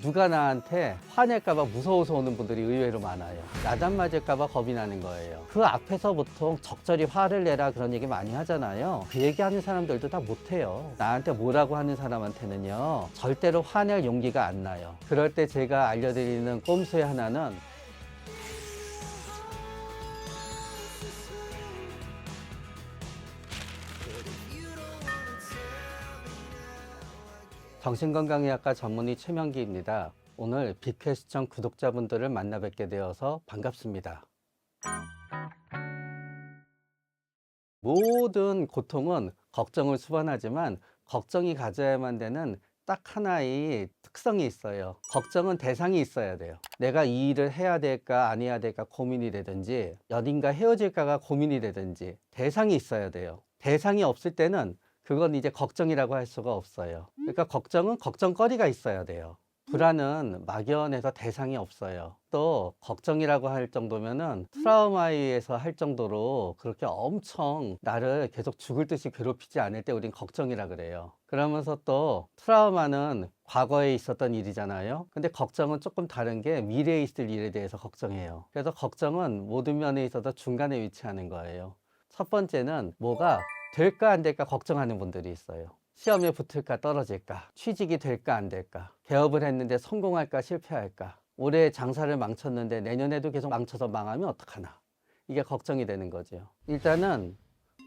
누가 나한테 화낼까봐 무서워서 오는 분들이 의외로 많아요. 야단 맞을까봐 겁이 나는 거예요. 그 앞에서 보통 적절히 화를 내라 그런 얘기 많이 하잖아요. 그 얘기하는 사람들도 다 못해요. 나한테 뭐라고 하는 사람한테는요, 절대로 화낼 용기가 안 나요. 그럴 때 제가 알려드리는 꼼수의 하나는 정신건강의학과 전문의 최명기입니다. 오늘 빅퀘스천 구독자분들을 만나 뵙게 되어서 반갑습니다. 모든 고통은 걱정을 수반하지만 걱정이 가져야만 되는 딱 하나의 특성이 있어요. 걱정은 대상이 있어야 돼요. 내가 이 일을 해야 될까 안 해야 될까 고민이 되든지 연인과 헤어질까가 고민이 되든지 대상이 있어야 돼요. 대상이 없을 때는 그건 이제 걱정이라고 할 수가 없어요. 그러니까 걱정은 걱정거리가 있어야 돼요. 불안은 막연해서 대상이 없어요. 또 걱정이라고 할 정도면은 트라우마에 의해서 할 정도로 그렇게 엄청 나를 계속 죽을 듯이 괴롭히지 않을 때 우린 걱정이라 그래요. 그러면서 또 트라우마는 과거에 있었던 일이잖아요. 근데 걱정은 조금 다른 게 미래에 있을 일에 대해서 걱정해요. 그래서 걱정은 모든 면에 있어서 중간에 위치하는 거예요. 첫 번째는 뭐가 될까 안 될까 걱정하는 분들이 있어요. 시험에 붙을까 떨어질까, 취직이 될까 안 될까, 개업을 했는데 성공할까 실패할까, 올해 장사를 망쳤는데 내년에도 계속 망쳐서 망하면 어떡하나, 이게 걱정이 되는 거죠. 일단은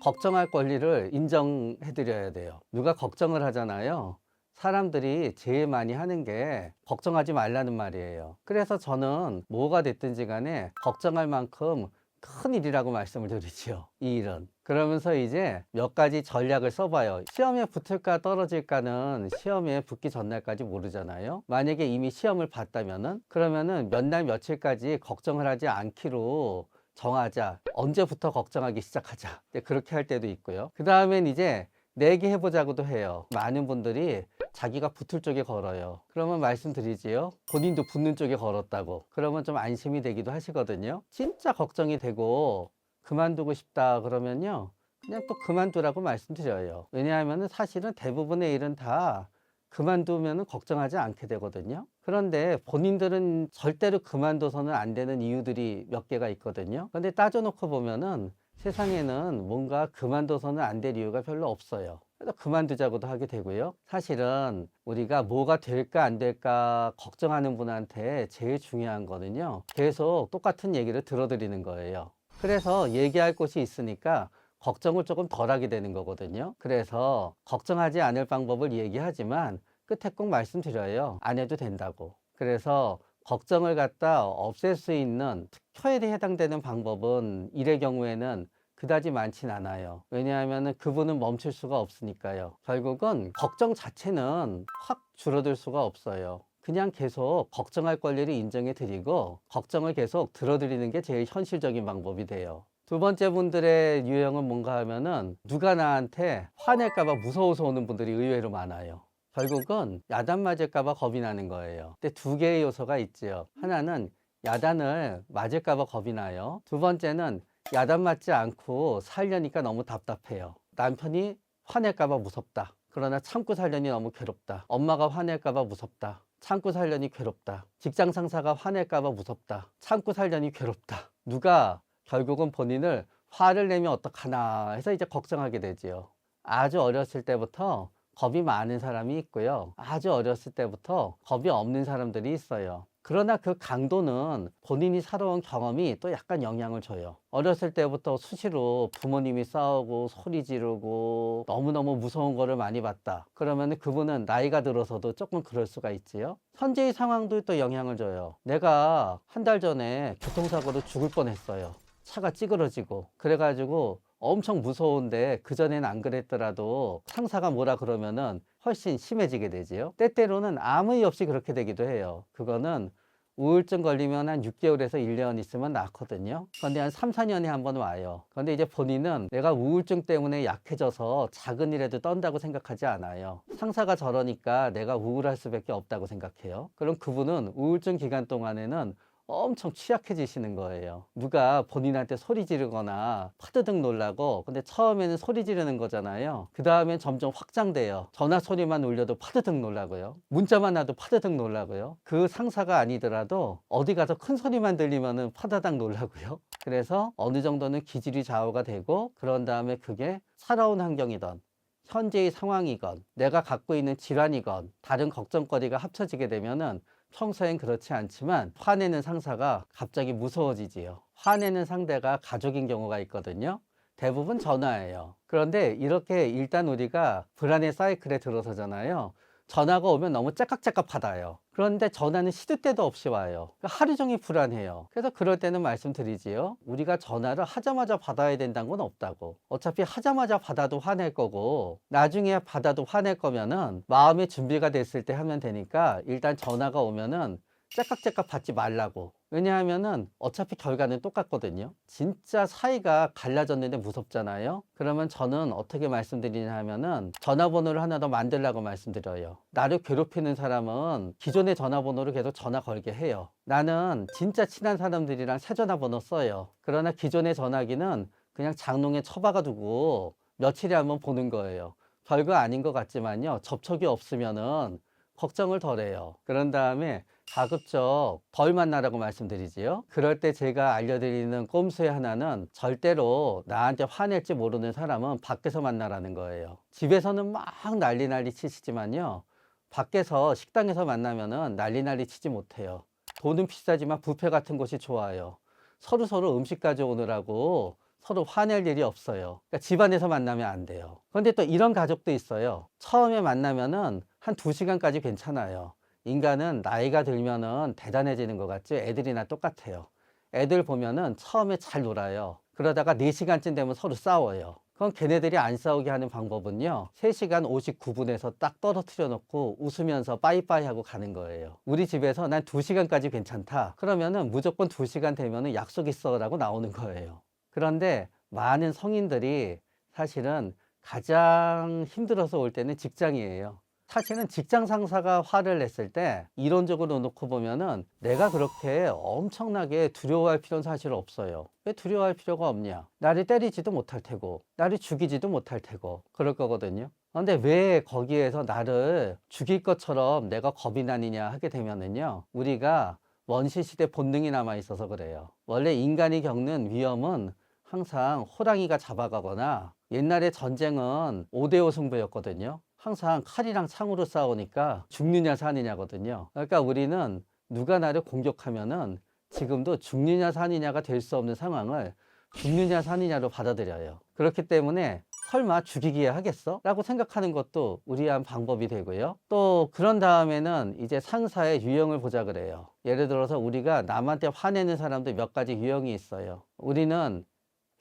걱정할 권리를 인정해 드려야 돼요. 누가 걱정을 하잖아요. 사람들이 제일 많이 하는 게 걱정하지 말라는 말이에요. 그래서 저는 뭐가 됐든지 간에 걱정할 만큼 큰 일이라고 말씀을 드리지요, 이 일은. 그러면서 이제 몇 가지 전략을 써봐요. 시험에 붙을까 떨어질까는 시험에 붙기 전날까지 모르잖아요. 만약에 이미 시험을 봤다면은, 그러면은 몇 날 며칠까지 걱정을 하지 않기로 정하자. 언제부터 걱정하기 시작하자. 그렇게 할 때도 있고요. 그 다음엔 이제 내기 해보자고도 해요. 많은 분들이 자기가 붙을 쪽에 걸어요. 그러면 말씀드리지요, 본인도 붙는 쪽에 걸었다고. 그러면 좀 안심이 되기도 하시거든요. 진짜 걱정이 되고 그만두고 싶다 그러면요, 그냥 또 그만두라고 말씀드려요. 왜냐하면 사실은 대부분의 일은 다 그만두면 걱정하지 않게 되거든요. 그런데 본인들은 절대로 그만둬서는 안 되는 이유들이 몇 개가 있거든요. 근데 따져놓고 보면은 세상에는 뭔가 그만둬서는 안 될 이유가 별로 없어요. 그래서 그만두자고도 하게 되고요. 사실은 우리가 뭐가 될까 안 될까 걱정하는 분한테 제일 중요한 거는요, 계속 똑같은 얘기를 들어드리는 거예요. 그래서 얘기할 곳이 있으니까 걱정을 조금 덜 하게 되는 거거든요. 그래서 걱정하지 않을 방법을 얘기하지만 끝에 꼭 말씀드려요. 안 해도 된다고. 그래서 걱정을 갖다 없앨 수 있는 특효에 해당되는 방법은 일의 경우에는 그다지 많진 않아요. 왜냐하면 그분은 멈출 수가 없으니까요. 결국은 걱정 자체는 확 줄어들 수가 없어요. 그냥 계속 걱정할 권리를 인정해 드리고 걱정을 계속 들어드리는 게 제일 현실적인 방법이 돼요. 두 번째 분들의 유형은 뭔가 하면은 누가 나한테 화낼까봐 무서워서 오는 분들이 의외로 많아요. 결국은 야단 맞을까봐 겁이 나는 거예요. 근데 두 개의 요소가 있지요. 하나는 야단을 맞을까봐 겁이 나요. 두 번째는 야단 맞지 않고 살려니까 너무 답답해요. 남편이 화낼까봐 무섭다. 그러나 참고 살려니 너무 괴롭다. 엄마가 화낼까봐 무섭다. 참고 살려니 괴롭다. 직장 상사가 화낼까봐 무섭다. 참고 살려니 괴롭다. 누가 결국은 본인을 화를 내면 어떡하나 해서 이제 걱정하게 되지요. 아주 어렸을 때부터 겁이 많은 사람이 있고요. 아주 어렸을 때부터 겁이 없는 사람들이 있어요. 그러나 그 강도는 본인이 살아온 경험이 또 약간 영향을 줘요. 어렸을 때부터 수시로 부모님이 싸우고 소리 지르고 너무너무 무서운 거를 많이 봤다. 그러면 그분은 나이가 들어서도 조금 그럴 수가 있지요. 현재의 상황도 또 영향을 줘요. 내가 한 달 전에 교통사고로 죽을 뻔했어요. 차가 찌그러지고. 그래가지고 엄청 무서운데 그전엔 안 그랬더라도 상사가 뭐라 그러면은 훨씬 심해지게 되지요. 때때로는 아무 이유 없이 그렇게 되기도 해요. 그거는 우울증 걸리면 한 6개월에서 1년 있으면 낫거든요. 그런데 한 3, 4년에 한 번 와요. 그런데 이제 본인은 내가 우울증 때문에 약해져서 작은 일에도 떤다고 생각하지 않아요. 상사가 저러니까 내가 우울할 수밖에 없다고 생각해요. 그럼 그분은 우울증 기간 동안에는 엄청 취약해지시는 거예요. 누가 본인한테 소리 지르거나 파드득 놀라고, 근데 처음에는 소리 지르는 거잖아요. 그 다음엔 점점 확장돼요. 전화 소리만 울려도 파드득 놀라고요. 문자만 와도 파드득 놀라고요. 그 상사가 아니더라도 어디 가서 큰 소리만 들리면은 파다닥 놀라고요. 그래서 어느 정도는 기질이 좌우가 되고, 그런 다음에 그게 살아온 환경이던 현재의 상황이건 내가 갖고 있는 질환이건 다른 걱정거리가 합쳐지게 되면은 평소엔 그렇지 않지만 화내는 상사가 갑자기 무서워지지요. 화내는 상대가 가족인 경우가 있거든요. 대부분 전화예요. 그런데 이렇게 일단 우리가 불안의 사이클에 들어서잖아요. 전화가 오면 너무 째깍째깍 받아요. 그런데 전화는 시도 때도 없이 와요. 그러니까 하루 종일 불안해요. 그래서 그럴 때는 말씀드리지요. 우리가 전화를 하자마자 받아야 된다는 건 없다고. 어차피 하자마자 받아도 화낼 거고, 나중에 받아도 화낼 거면은 마음의 준비가 됐을 때 하면 되니까, 일단 전화가 오면은 째깍째깍 받지 말라고. 왜냐하면은 어차피 결과는 똑같거든요. 진짜 사이가 갈라졌는데 무섭잖아요. 그러면 저는 어떻게 말씀드리냐 하면은 전화번호를 하나 더 만들라고 말씀드려요. 나를 괴롭히는 사람은 기존의 전화번호를 계속 전화 걸게 해요. 나는 진짜 친한 사람들이랑 새 전화번호 써요. 그러나 기존의 전화기는 그냥 장롱에 처박아 두고 며칠에 한번 보는 거예요. 별거 아닌 것 같지만요, 접촉이 없으면은 걱정을 덜 해요. 그런 다음에 가급적 덜 만나라고 말씀드리지요. 그럴 때 제가 알려드리는 꼼수의 하나는, 절대로 나한테 화낼지 모르는 사람은 밖에서 만나라는 거예요. 집에서는 막 난리 치시지만요, 밖에서 식당에서 만나면은 난리 치지 못해요. 돈은 비싸지만 뷔페 같은 곳이 좋아요. 서로 음식 가져오느라고 서로 화낼 일이 없어요. 그러니까 집안에서 만나면 안 돼요. 그런데 또 이런 가족도 있어요. 처음에 만나면은 한 2시간까지 괜찮아요. 인간은 나이가 들면은 대단해지는 것 같지 애들이나 똑같아요. 애들 보면은 처음에 잘 놀아요. 그러다가 4시간쯤 되면 서로 싸워요. 그럼 걔네들이 안 싸우게 하는 방법은요, 3시간 59분에서 딱 떨어뜨려 놓고 웃으면서 빠이빠이 하고 가는 거예요. 우리 집에서 난 2시간까지 괜찮다 그러면은 무조건 2시간 되면은 약속 있어 라고 나오는 거예요. 그런데 많은 성인들이 사실은 가장 힘들어서 올 때는 직장이에요. 사실은 직장 상사가 화를 냈을 때 이론적으로 놓고 보면은 내가 그렇게 엄청나게 두려워할 필요는 사실 없어요. 왜 두려워할 필요가 없냐? 나를 때리지도 못할 테고, 나를 죽이지도 못할 테고, 그럴 거거든요. 그런데 왜 거기에서 나를 죽일 것처럼 내가 겁이 나느냐 하게 되면은요, 우리가 원시시대 본능이 남아 있어서 그래요. 원래 인간이 겪는 위험은 항상 호랑이가 잡아가거나, 옛날에 전쟁은 5대5 승부였거든요. 항상 칼이랑 창으로 싸우니까 죽느냐 사느냐거든요. 그러니까 우리는 누가 나를 공격하면은 지금도 죽느냐 사느냐가 될 수 없는 상황을 죽느냐 사느냐로 받아들여요. 그렇기 때문에 설마 죽이기에 하겠어? 라고 생각하는 것도 우리의 한 방법이 되고요. 또 그런 다음에는 이제 상사의 유형을 보자 그래요. 예를 들어서 우리가 남한테 화내는 사람도 몇 가지 유형이 있어요. 우리는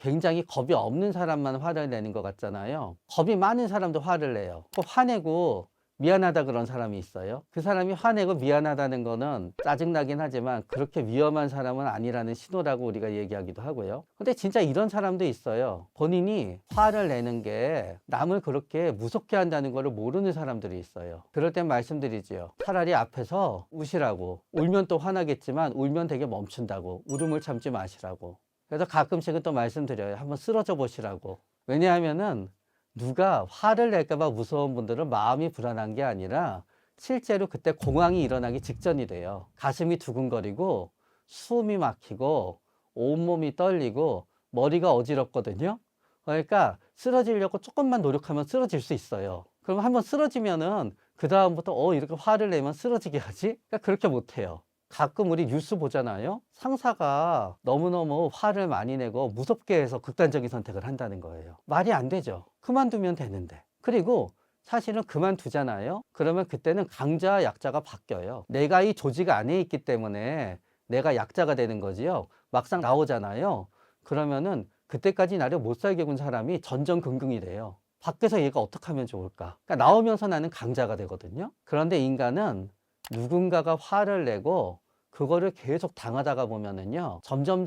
굉장히 겁이 없는 사람만 화를 내는 것 같잖아요. 겁이 많은 사람도 화를 내요. 화내고 미안하다 그런 사람이 있어요. 그 사람이 화내고 미안하다는 거는 짜증나긴 하지만 그렇게 위험한 사람은 아니라는 신호라고 우리가 얘기하기도 하고요. 근데 진짜 이런 사람도 있어요. 본인이 화를 내는 게 남을 그렇게 무섭게 한다는 걸 모르는 사람들이 있어요. 그럴 땐 말씀드리지요. 차라리 앞에서 우시라고. 울면 또 화나겠지만 울면 되게 멈춘다고. 울음을 참지 마시라고. 그래서 가끔씩은 또 말씀드려요. 한번 쓰러져 보시라고. 왜냐하면은 누가 화를 낼까봐 무서운 분들은 마음이 불안한 게 아니라 실제로 그때 공황이 일어나기 직전이 돼요. 가슴이 두근거리고 숨이 막히고 온몸이 떨리고 머리가 어지럽거든요. 그러니까 쓰러지려고 조금만 노력하면 쓰러질 수 있어요. 그럼 한번 쓰러지면은 그 다음부터 이렇게 화를 내면 쓰러지게 하지? 그러니까 그렇게 못해요. 가끔 우리 뉴스 보잖아요. 상사가 너무너무 화를 많이 내고 무섭게 해서 극단적인 선택을 한다는 거예요. 말이 안 되죠. 그만두면 되는데. 그리고 사실은 그만두잖아요. 그러면 그때는 강자와 약자가 바뀌어요. 내가 이 조직 안에 있기 때문에 내가 약자가 되는 거지요. 막상 나오잖아요. 그러면은 그때까지 나를 못 살게 군 사람이 전전긍긍이 돼요. 밖에서 얘가 어떻게 하면 좋을까? 그러니까 나오면서 나는 강자가 되거든요. 그런데 인간은 누군가가 화를 내고 그거를 계속 당하다가 보면은요, 점점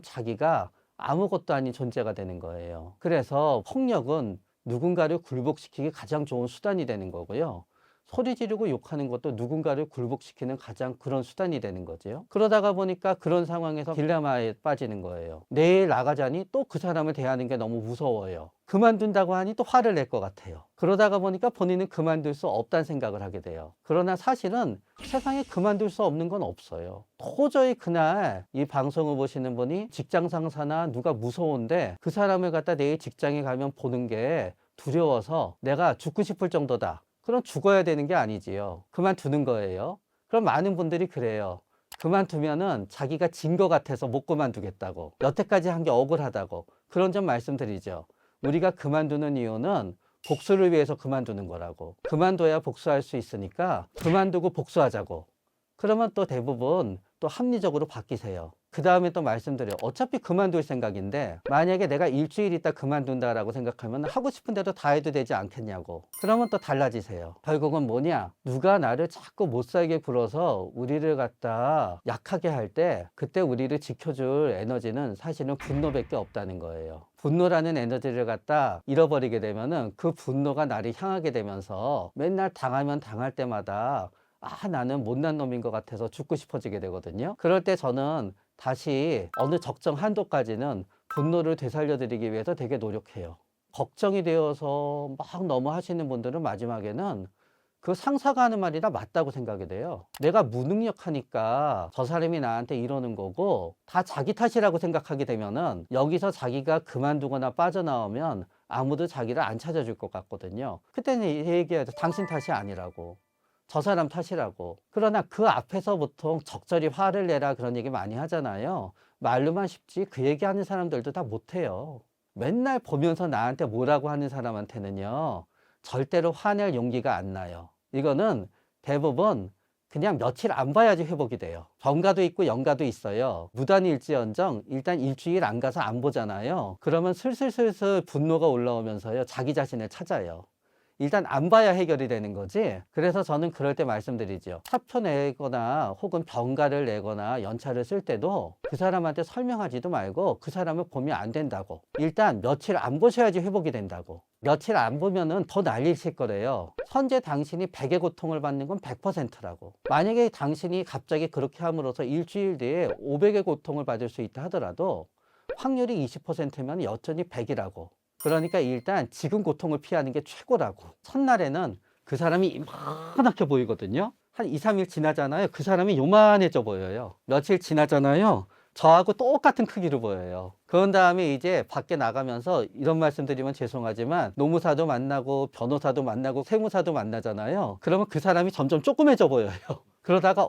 자기가 아무것도 아닌 존재가 되는 거예요. 그래서 폭력은 누군가를 굴복시키기 가장 좋은 수단이 되는 거고요. 소리 지르고 욕하는 것도 누군가를 굴복시키는 가장 그런 수단이 되는 거죠. 그러다가 보니까 그런 상황에서 딜레마에 빠지는 거예요. 내일 나가자니 또 그 사람을 대하는 게 너무 무서워요. 그만둔다고 하니 또 화를 낼 것 같아요. 그러다가 보니까 본인은 그만둘 수 없다는 생각을 하게 돼요. 그러나 사실은 세상에 그만둘 수 없는 건 없어요. 도저히 그날 이 방송을 보시는 분이 직장 상사나 누가 무서운데 그 사람을 갖다 내일 직장에 가면 보는 게 두려워서 내가 죽고 싶을 정도다. 그럼 죽어야 되는 게 아니지요. 그만두는 거예요. 그럼 많은 분들이 그래요. 그만두면은 자기가 진 것 같아서 못 그만두겠다고. 여태까지 한 게 억울하다고. 그런 점 말씀드리죠. 우리가 그만두는 이유는 복수를 위해서 그만두는 거라고. 그만둬야 복수할 수 있으니까 그만두고 복수하자고. 그러면 또 대부분 또 합리적으로 바뀌세요. 그 다음에 또 말씀드려요. 어차피 그만둘 생각인데 만약에 내가 일주일 있다 그만둔다라고 생각하면 하고 싶은 대로 다 해도 되지 않겠냐고. 그러면 또 달라지세요. 결국은 뭐냐? 누가 나를 자꾸 못 살게 굴어서 우리를 갖다 약하게 할 때 그때 우리를 지켜줄 에너지는 사실은 분노밖에 없다는 거예요. 분노라는 에너지를 갖다 잃어버리게 되면은 그 분노가 나를 향하게 되면서 맨날 당하면 당할 때마다 나는 못난 놈인 것 같아서 죽고 싶어지게 되거든요. 그럴 때 저는 다시 어느 적정 한도까지는 분노를 되살려드리기 위해서 되게 노력해요. 걱정이 되어서 막 너무 하시는 분들은 마지막에는 그 상사가 하는 말이 다 맞다고 생각이 돼요. 내가 무능력하니까 저 사람이 나한테 이러는 거고 다 자기 탓이라고 생각하게 되면은 여기서 자기가 그만두거나 빠져나오면 아무도 자기를 안 찾아줄 것 같거든요. 그때는 얘기하죠. 당신 탓이 아니라고. 저 사람 탓이라고. 그러나 그 앞에서 보통 적절히 화를 내라 그런 얘기 많이 하잖아요. 말로만 쉽지 그 얘기하는 사람들도 다 못해요. 맨날 보면서 나한테 뭐라고 하는 사람한테는요. 절대로 화낼 용기가 안 나요. 이거는 대부분 그냥 며칠 안 봐야지 회복이 돼요. 병가도 있고 영가도 있어요. 무단일지언정 일단 일주일 안 가서 안 보잖아요. 그러면 슬슬슬슬 분노가 올라오면서요. 자기 자신을 찾아요. 일단 안 봐야 해결이 되는 거지. 그래서 저는 그럴 때 말씀드리죠. 사표 내거나 혹은 병가를 내거나 연차를 쓸 때도 그 사람한테 설명하지도 말고 그 사람을 보면 안 된다고. 일단 며칠 안 보셔야지 회복이 된다고. 며칠 안 보면은 더 난리를 칠 거래요. 현재 당신이 100의 고통을 받는 건 100%라고. 만약에 당신이 갑자기 그렇게 함으로써 일주일 뒤에 500의 고통을 받을 수 있다 하더라도 확률이 20%면 여전히 100이라고. 그러니까 일단 지금 고통을 피하는 게 최고라고. 첫날에는 그 사람이 이만하게 보이거든요. 한 2, 3일 지나잖아요. 그 사람이 요만해져 보여요. 며칠 지나잖아요. 저하고 똑같은 크기로 보여요. 그런 다음에 이제 밖에 나가면서 이런 말씀 드리면 죄송하지만 노무사도 만나고 변호사도 만나고 세무사도 만나잖아요. 그러면 그 사람이 점점 조그매져 보여요. 그러다가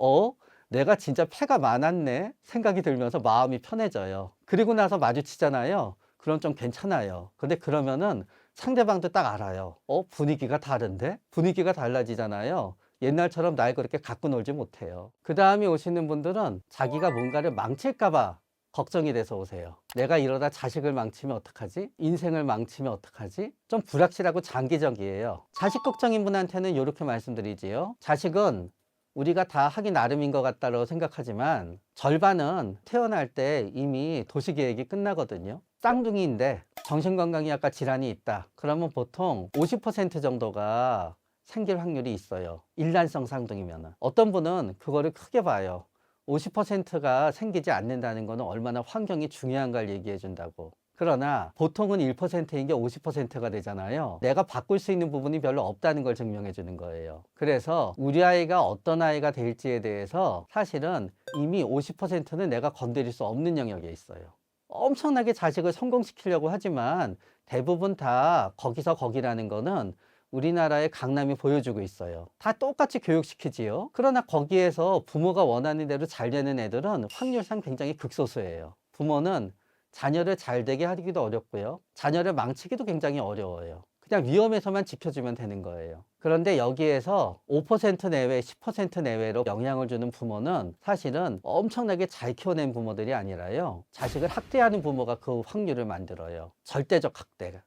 내가 진짜 패가 많았네 생각이 들면서 마음이 편해져요. 그리고 나서 마주치잖아요. 그럼 좀 괜찮아요. 근데 그러면은 상대방도 딱 알아요. 분위기가 다른데? 분위기가 달라지잖아요. 옛날처럼 날 그렇게 갖고 놀지 못해요. 그 다음에 오시는 분들은 자기가 뭔가를 망칠까봐 걱정이 돼서 오세요. 내가 이러다 자식을 망치면 어떡하지? 인생을 망치면 어떡하지? 좀 불확실하고 장기적이에요. 자식 걱정인 분한테는 이렇게 말씀드리지요. 자식은 우리가 다 하기 나름인 것 같다고 생각하지만 절반은 태어날 때 이미 도시계획이 끝나거든요. 쌍둥이인데 정신건강의학과 질환이 있다. 그러면 보통 50% 정도가 생길 확률이 있어요. 일란성 쌍둥이면은. 어떤 분은 그거를 크게 봐요. 50%가 생기지 않는다는 거는 얼마나 환경이 중요한가를 얘기해 준다고. 그러나 보통은 1%인 게 50%가 되잖아요. 내가 바꿀 수 있는 부분이 별로 없다는 걸 증명해 주는 거예요. 그래서 우리 아이가 어떤 아이가 될지에 대해서 사실은 이미 50%는 내가 건드릴 수 없는 영역에 있어요. 엄청나게 자식을 성공시키려고 하지만 대부분 다 거기서 거기라는 거는 우리나라의 강남이 보여주고 있어요. 다 똑같이 교육시키지요. 그러나 거기에서 부모가 원하는 대로 잘 되는 애들은 확률상 굉장히 극소수예요. 부모는 자녀를 잘 되게 하기도 어렵고요. 자녀를 망치기도 굉장히 어려워요. 그냥 위험에서만 지켜주면 되는 거예요. 그런데 여기에서 5% 내외, 10% 내외로 영향을 주는 부모는 사실은 엄청나게 잘 키워낸 부모들이 아니라요. 자식을 학대하는 부모가 그 확률을 만들어요. 절대적 학대가.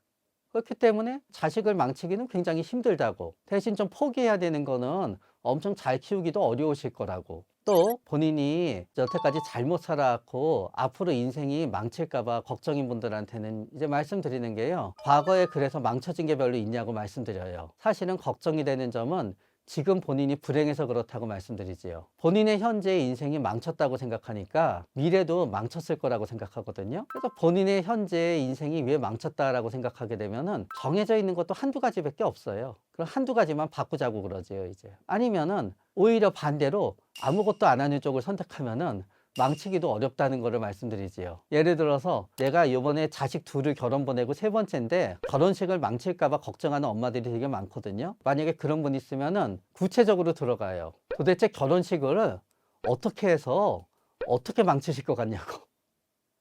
그렇기 때문에 자식을 망치기는 굉장히 힘들다고. 대신 좀 포기해야 되는 거는 엄청 잘 키우기도 어려우실 거라고. 또 본인이 여태까지 잘못 살아왔고 앞으로 인생이 망칠까봐 걱정인 분들한테는 이제 말씀드리는 게요. 과거에 그래서 망쳐진 게 별로 있냐고 말씀드려요. 사실은 걱정이 되는 점은 지금 본인이 불행해서 그렇다고 말씀드리지요. 본인의 현재 인생이 망쳤다고 생각하니까 미래도 망쳤을 거라고 생각하거든요. 그래서 본인의 현재 인생이 왜 망쳤다라고 생각하게 되면은 정해져 있는 것도 한두 가지밖에 없어요. 그럼 한두 가지만 바꾸자고 그러지요, 이제. 아니면은 오히려 반대로 아무것도 안 하는 쪽을 선택하면은 망치기도 어렵다는 거를 말씀드리지요. 예를 들어서 내가 이번에 자식 둘을 결혼 보내고 세 번째인데 결혼식을 망칠까 봐 걱정하는 엄마들이 되게 많거든요. 만약에 그런 분 있으면은 구체적으로 들어가요. 도대체 결혼식을 어떻게 해서 어떻게 망치실 것 같냐고.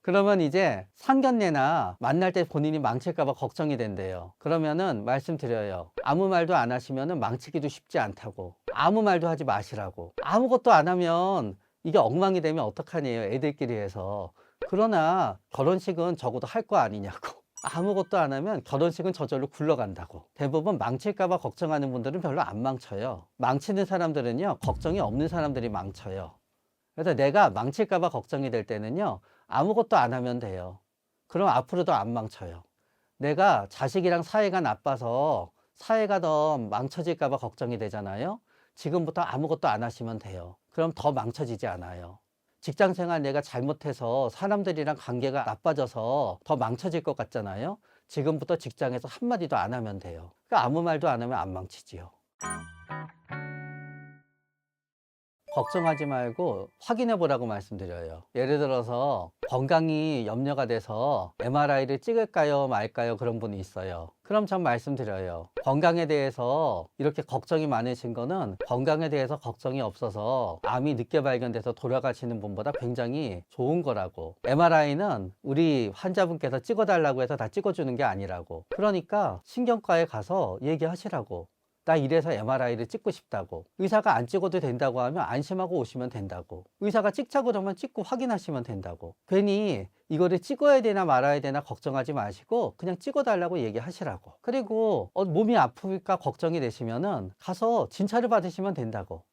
그러면 이제 상견례나 만날 때 본인이 망칠까 봐 걱정이 된대요. 그러면은 말씀드려요. 아무 말도 안 하시면은 망치기도 쉽지 않다고. 아무 말도 하지 마시라고. 아무것도 안 하면 이게 엉망이 되면 어떡하니에요, 애들끼리 해서. 그러나 결혼식은 적어도 할 거 아니냐고. 아무것도 안 하면 결혼식은 저절로 굴러간다고. 대부분 망칠까 봐 걱정하는 분들은 별로 안 망쳐요. 망치는 사람들은요, 걱정이 없는 사람들이 망쳐요. 그래서 내가 망칠까 봐 걱정이 될 때는요, 아무것도 안 하면 돼요. 그럼 앞으로도 안 망쳐요. 내가 자식이랑 사이가 나빠서 사이가 더 망쳐질까 봐 걱정이 되잖아요. 지금부터 아무것도 안 하시면 돼요. 그럼 더 망쳐지지 않아요. 직장 생활 내가 잘못해서 사람들이랑 관계가 나빠져서 더 망쳐질 것 같잖아요. 지금부터 직장에서 한마디도 안 하면 돼요. 그러니까 아무 말도 안 하면 안 망치지요. 걱정하지 말고 확인해 보라고 말씀드려요. 예를 들어서 건강이 염려가 돼서 MRI를 찍을까요 말까요, 그런 분이 있어요. 그럼 전 말씀드려요. 건강에 대해서 이렇게 걱정이 많으신 거는 건강에 대해서 걱정이 없어서 암이 늦게 발견돼서 돌아가시는 분보다 굉장히 좋은 거라고. MRI는 우리 환자분께서 찍어달라고 해서 다 찍어주는 게 아니라고. 그러니까 신경과에 가서 얘기하시라고. 나 이래서 MRI를 찍고 싶다고. 의사가 안 찍어도 된다고 하면 안심하고 오시면 된다고. 의사가 찍자고 그러면 찍고 확인하시면 된다고. 괜히 이거를 찍어야 되나 말아야 되나 걱정하지 마시고 그냥 찍어달라고 얘기하시라고. 그리고 몸이 아프니까 걱정이 되시면은 가서 진찰을 받으시면 된다고.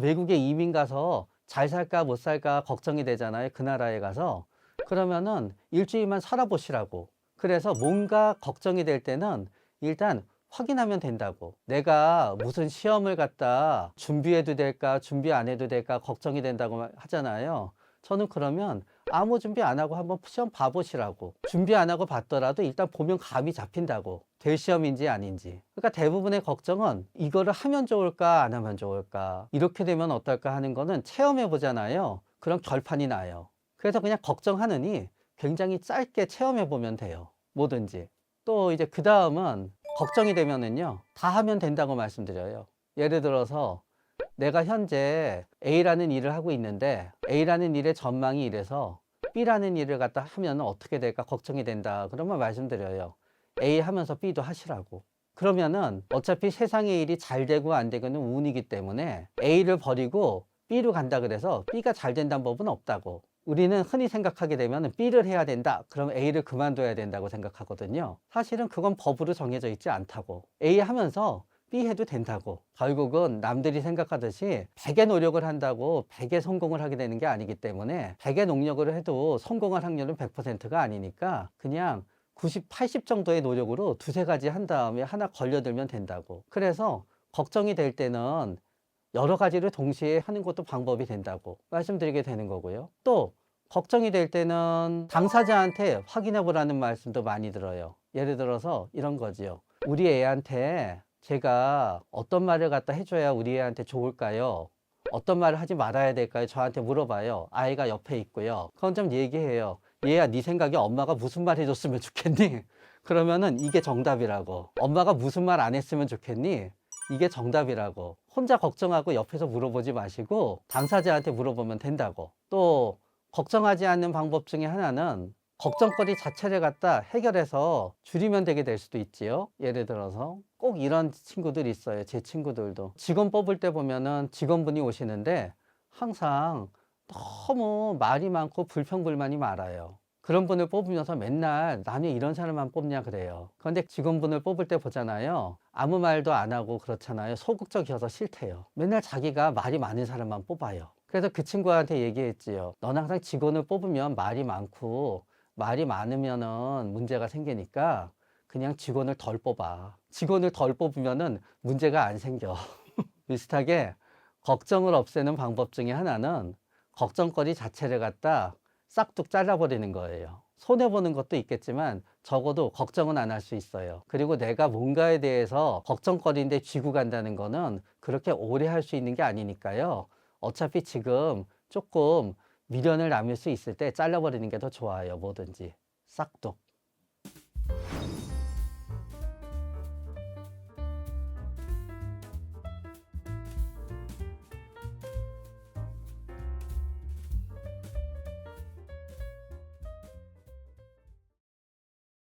외국에 이민 가서 잘 살까 못 살까 걱정이 되잖아요, 그 나라에 가서. 그러면은 일주일만 살아보시라고. 그래서 뭔가 걱정이 될 때는 일단 확인하면 된다고. 내가 무슨 시험을 갖다 준비해도 될까 준비 안 해도 될까 걱정이 된다고 하잖아요. 저는 그러면 아무 준비 안 하고 한번 시험 봐보시라고. 준비 안 하고 봤더라도 일단 보면 감이 잡힌다고. 될 시험인지 아닌지. 그러니까 대부분의 걱정은 이거를 하면 좋을까 안 하면 좋을까, 이렇게 되면 어떨까 하는 거는 체험해 보잖아요. 그럼 결판이 나요. 그래서 그냥 걱정하느니 굉장히 짧게 체험해 보면 돼요, 뭐든지. 또 이제 그 다음은 걱정이 되면은요, 다 하면 된다고 말씀드려요. 예를 들어서 내가 현재 A라는 일을 하고 있는데 A라는 일의 전망이 이래서 B라는 일을 갖다 하면 어떻게 될까 걱정이 된다. 그러면 말씀드려요. A 하면서 B도 하시라고. 그러면은 어차피 세상의 일이 잘 되고 안 되고는 운이기 때문에 A를 버리고 B로 간다 그래서 B가 잘 된다는 법은 없다고. 우리는 흔히 생각하게 되면 B를 해야 된다. 그럼 A를 그만둬야 된다고 생각하거든요. 사실은 그건 법으로 정해져 있지 않다고. A 하면서 B 해도 된다고. 결국은 남들이 생각하듯이 100의 노력을 한다고 100의 성공을 하게 되는 게 아니기 때문에 100의 노력을 해도 성공할 확률은 100%가 아니니까 그냥 90, 80 정도의 노력으로 두세 가지 한 다음에 하나 걸려들면 된다고. 그래서 걱정이 될 때는 여러 가지를 동시에 하는 것도 방법이 된다고 말씀드리게 되는 거고요. 또 걱정이 될 때는 당사자한테 확인해 보라는 말씀도 많이 들어요. 예를 들어서 이런 거지요. 우리 애한테 제가 어떤 말을 갖다 해줘야 우리 애한테 좋을까요? 어떤 말을 하지 말아야 될까요? 저한테 물어봐요. 아이가 옆에 있고요. 그건 좀 얘기해요. 얘야, 네 생각에 엄마가 무슨 말 해줬으면 좋겠니? 그러면은 이게 정답이라고. 엄마가 무슨 말 안 했으면 좋겠니? 이게 정답이라고. 혼자 걱정하고 옆에서 물어보지 마시고 당사자한테 물어보면 된다고. 또 걱정하지 않는 방법 중에 하나는 걱정거리 자체를 갖다 해결해서 줄이면 되게 될 수도 있지요. 예를 들어서 꼭 이런 친구들이 있어요. 제 친구들도 직원 뽑을 때 보면은 직원분이 오시는데 항상 너무 말이 많고 불평불만이 많아요. 그런 분을 뽑으면서 맨날 나는 이런 사람만 뽑냐 그래요. 그런데 직원분을 뽑을 때 보잖아요. 아무 말도 안 하고 그렇잖아요. 소극적이어서 싫대요. 맨날 자기가 말이 많은 사람만 뽑아요. 그래서 그 친구한테 얘기했지요. 넌 항상 직원을 뽑으면 말이 많고 말이 많으면은 문제가 생기니까 그냥 직원을 덜 뽑아. 직원을 덜 뽑으면은 문제가 안 생겨. 비슷하게 걱정을 없애는 방법 중에 하나는 걱정거리 자체를 갖다 싹둑 잘라버리는 거예요. 손해보는 것도 있겠지만 적어도 걱정은 안 할 수 있어요. 그리고 내가 뭔가에 대해서 걱정거리인데 쥐고 간다는 거는 그렇게 오래 할 수 있는 게 아니니까요. 어차피 지금 조금 미련을 남을 수 있을 때 잘라버리는 게 더 좋아요. 뭐든지 싹둑.